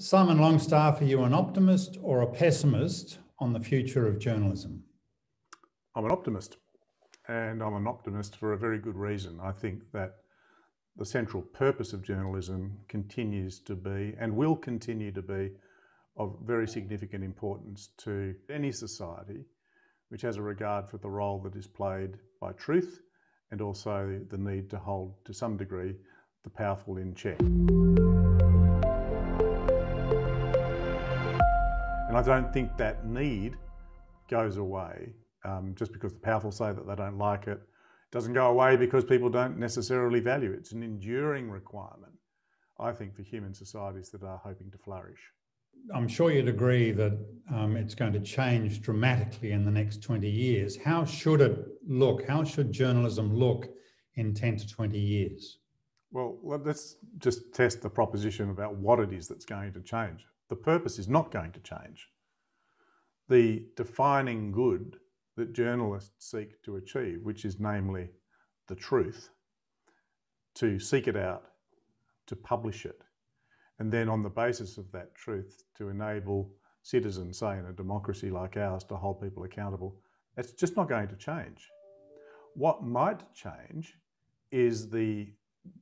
Simon Longstaff, are you an optimist or a pessimist on the future of journalism? I'm an optimist, and I'm an optimist for a very good reason. I think that the central purpose of journalism continues to be and will continue to be of very significant importance to any society which has a regard for the role that is played by truth and also the need to hold, to some degree, the powerful in check. And I don't think that need goes away just because the powerful say that they don't like it. It doesn't go away because people don't necessarily value it. It's an enduring requirement, I think, for human societies that are hoping to flourish. I'm sure you'd agree that it's going to change dramatically in the next 20 years. How should it look? How should journalism look in 10 to 20 years? Well, let's just test the proposition about what it is that's going to change. The purpose is not going to change. The defining good that journalists seek to achieve, which is namely the truth, to seek it out, to publish it, and then on the basis of that truth to enable citizens, say in a democracy like ours, to hold people accountable, that's just not going to change. What might change is the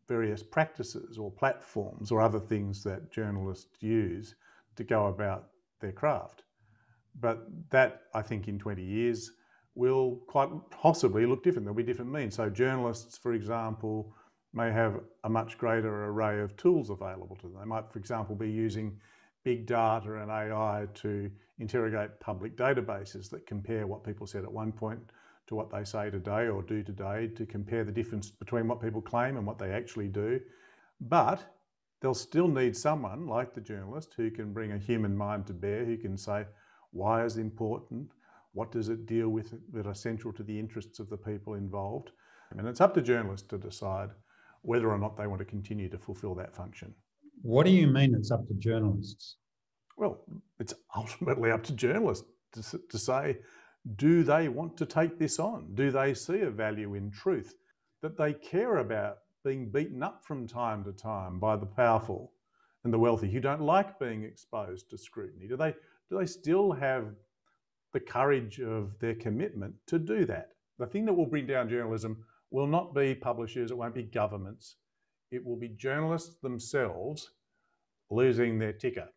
various practices or platforms or other things that journalists use to go about their craft. But that, I think, in 20 years will quite possibly look different. There'll be different means. So journalists, for example, may have a much greater array of tools available to them. They might, for example, be using big data and AI to interrogate public databases that compare what people said at one point to what they say today or do today, to compare the difference between what people claim and what they actually do. But they'll still need someone like the journalist who can bring a human mind to bear, who can say, why is it important? What does it deal with that are central to the interests of the people involved? And it's up to journalists to decide whether or not they want to continue to fulfill that function. What do you mean it's up to journalists? Well, it's ultimately up to journalists to say, do they want to take this on? Do they see a value in truth? That they care about being beaten up from time to time by the powerful and the wealthy who don't like being exposed to scrutiny? Do they still have the courage of their commitment to do that? The thing that will bring down journalism will not be publishers, it won't be governments. It will be journalists themselves losing their ticker.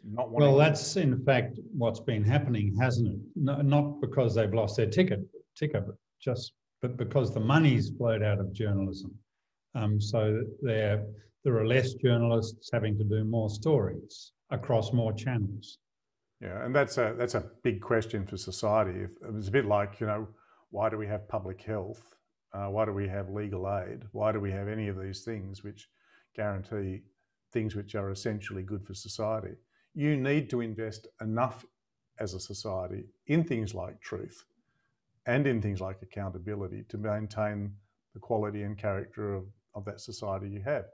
Well, that's in fact what's been happening, hasn't it? No, not because they've lost their ticker, but because the money's flowed out of journalism. So there are less journalists having to do more stories across more channels. Yeah, and that's a big question for society. It's a bit like, why do we have public health? Why do we have legal aid? Why do we have any of these things which guarantee things which are essentially good for society? You need to invest enough as a society in things like truth and in things like accountability to maintain the quality and character of that society you have.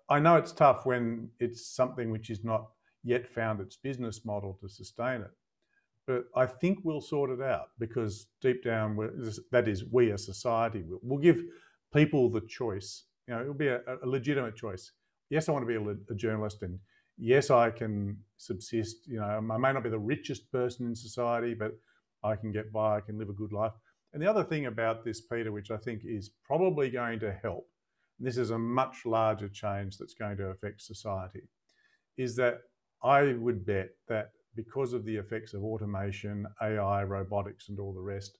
I know it's tough when it's something which is not yet found its business model to sustain it. But I think we'll sort it out because deep down, that is, we as society will give people the choice. It'll be a legitimate choice. Yes, I want to be a journalist, and yes, I can subsist. I may not be the richest person in society, but I can get by, I can live a good life. And the other thing about this, Peter, which I think is probably going to help, and this is a much larger change that's going to affect society, is that I would bet that because of the effects of automation, AI, robotics, and all the rest,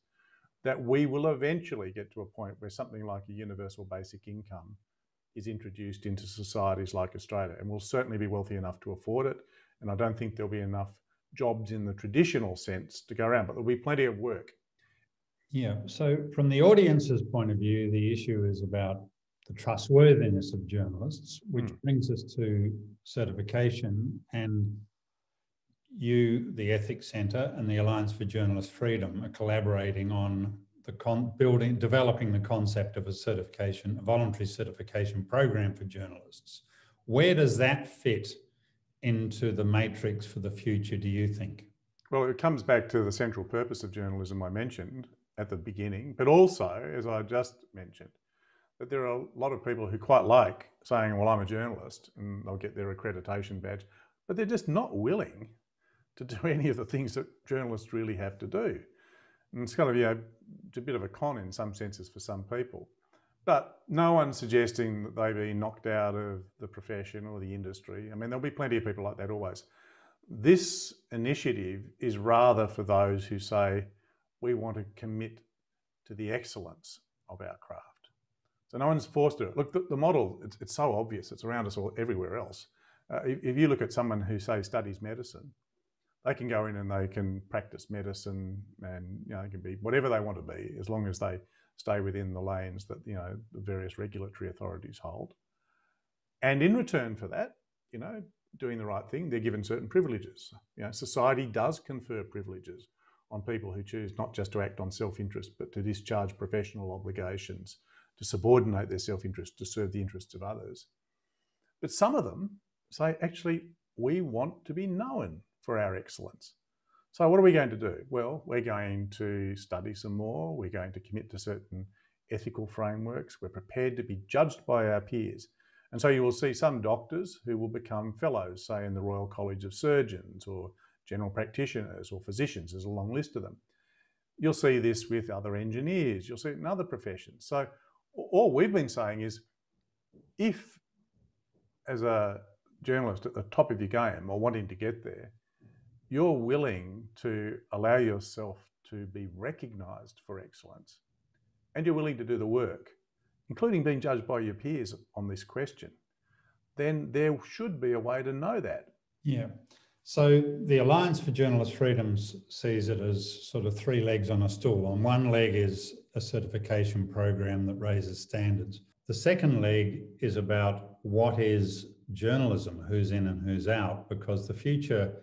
that we will eventually get to a point where something like a universal basic income is introduced into societies like Australia, and we'll certainly be wealthy enough to afford it. And I don't think there'll be enough jobs in the traditional sense to go around, but there'll be plenty of work. Yeah, so from the audience's point of view, the issue is about the trustworthiness of journalists, which brings us to certification. And you, the Ethics Centre and the Alliance for Journalist Freedom are collaborating on developing the concept of a voluntary certification program for journalists. Where does that fit into the matrix for the future, do you think? Well, it comes back to the central purpose of journalism I mentioned at the beginning, but also, as I just mentioned, that there are a lot of people who quite like saying, well, I'm a journalist, and they'll get their accreditation badge, but they're just not willing to do any of the things that journalists really have to do. And it's kind of, it's a bit of a con in some senses for some people. But no one's suggesting that they be knocked out of the profession or the industry. I mean, there'll be plenty of people like that always. This initiative is rather for those who say, we want to commit to the excellence of our craft. So no one's forced to do it. Look, the model, it's so obvious. It's around us all everywhere else. If you look at someone who, say, studies medicine, they can go in and they can practice medicine and, it can be whatever they want to be, as long as they stay within the lanes that, the various regulatory authorities hold. And in return for that, doing the right thing, they're given certain privileges. Society does confer privileges on people who choose not just to act on self-interest, but to discharge professional obligations, to subordinate their self-interest to serve the interests of others. But some of them say, actually, we want to be known for our excellence. So what are we going to do? Well, we're going to study some more. We're going to commit to certain ethical frameworks. We're prepared to be judged by our peers. And so you will see some doctors who will become fellows, say in the Royal College of Surgeons or general practitioners or physicians. There's a long list of them. You'll see this with other engineers. You'll see it in other professions. So all we've been saying is, if as a journalist at the top of your game or wanting to get there, you're willing to allow yourself to be recognised for excellence, and you're willing to do the work, including being judged by your peers on this question, then there should be a way to know that. Yeah. So the Alliance for Journalist Freedoms sees it as sort of three legs on a stool. On one leg is a certification program that raises standards. The second leg is about what is journalism, who's in and who's out, because the future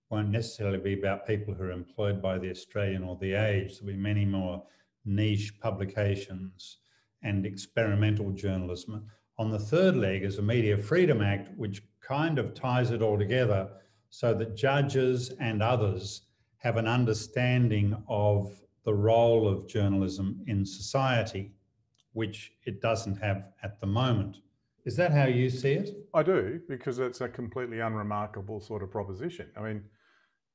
won't necessarily be about people who are employed by The Australian or The Age. There'll be many more niche publications and experimental journalism. On the third leg is a Media Freedom Act, which kind of ties it all together so that judges and others have an understanding of the role of journalism in society, which it doesn't have at the moment. Is that how you see it? I do, because it's a completely unremarkable sort of proposition. I mean,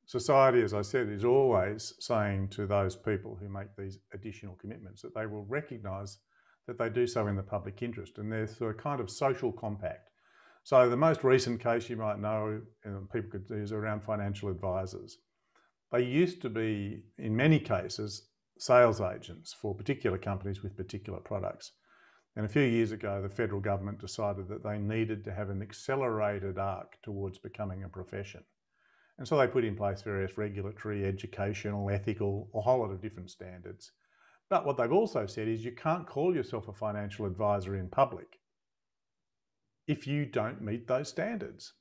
society, as I said, is always saying to those people who make these additional commitments that they will recognise that they do so in the public interest, and there's a kind of social compact. So the most recent case you might know, and people could do, is around financial advisors. They used to be, in many cases, sales agents for particular companies with particular products. And a few years ago, the federal government decided that they needed to have an accelerated arc towards becoming a profession. And so they put in place various regulatory, educational, ethical, a whole lot of different standards. But what they've also said is you can't call yourself a financial advisor in public if you don't meet those standards.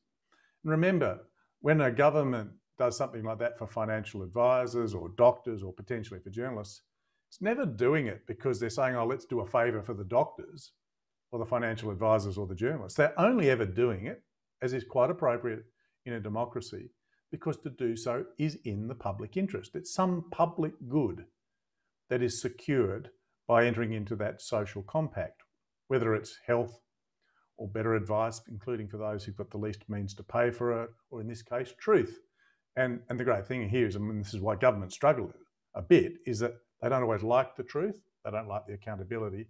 And remember, when a government does something like that for financial advisors or doctors or potentially for journalists, it's never doing it because they're saying, oh, let's do a favour for the doctors or the financial advisors or the journalists. They're only ever doing it, as is quite appropriate in a democracy, because to do so is in the public interest. It's some public good that is secured by entering into that social compact, whether it's health or better advice, including for those who've got the least means to pay for it, or in this case, truth. And the great thing here is, and this is why government struggle a bit, is that they don't always like the truth, they don't like the accountability,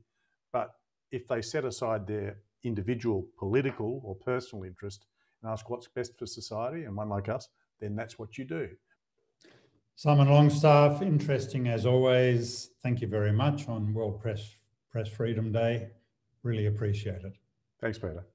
but if they set aside their individual political or personal interest and ask what's best for society and one like us, then that's what you do. Simon Longstaff, interesting as always. Thank you very much on World Press Freedom Day. Really appreciate it. Thanks, Peter.